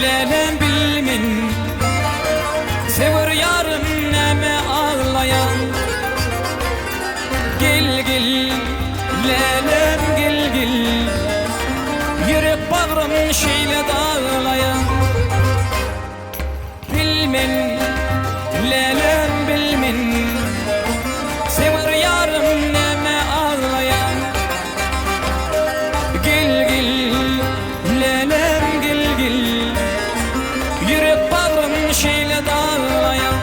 lelem bilmin, sever yarım neme ağlayan. Gel gel lelem gel gel, yürek bağrım şeyle dağlayan. Bilmin lelem bilmin, sever yarım neme ağlayan. Gel gel lelem gel gel, yürek bağrım şeyle dağlayan.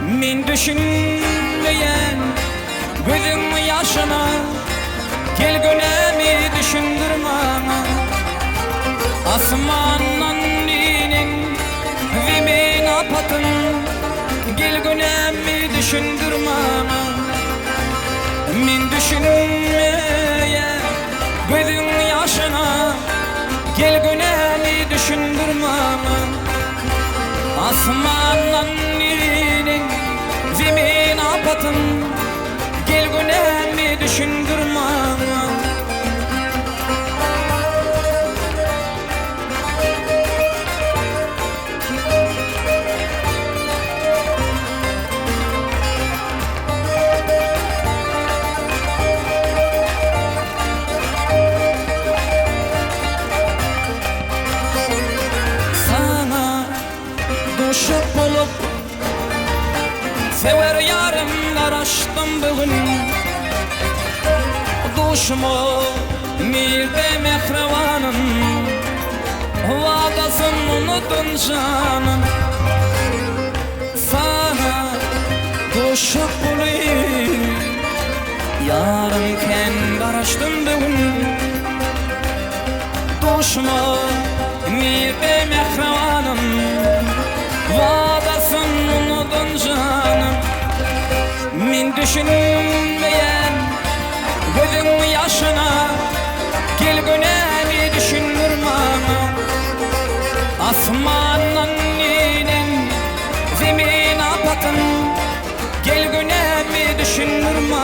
Min düşünmeyen gözüm yaşına, gel gönemi düşündürme. Asmandan dinin zemin apatın, gel gönemi düşündürme. Min düşünmeye gözün yaşına, gel gönemi düşündürme. Asmandan dinin zemin apatın, gel gönemi düşündürme. Aşık olup sever yarımlar açtım bugün. Duşmu mirde mehrevanım, vadasını unutun canım. Sana aşık olup yarımken karıştım bugün. Duşmu mirde mehrevanım, vadasın unutun canım. Min düşünmeyen gözün yaşına, gel gönemi düşündürme. Asmandan inin zemin apatın, gel gönemi düşündürme.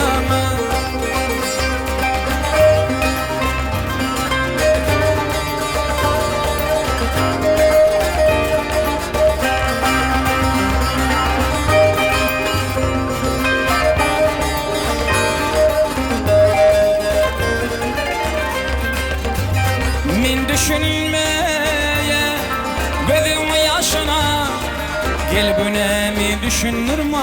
Min düşünmeye gözüm yaşına, gel gönemi düşündürme.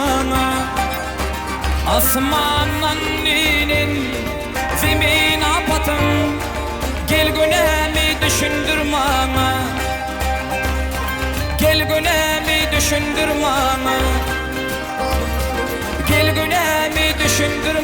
Asmandan inin zemin apatın, gel gönemi düşündürme. Gel gönemi düşündürme. Gel gönemi düşündürme.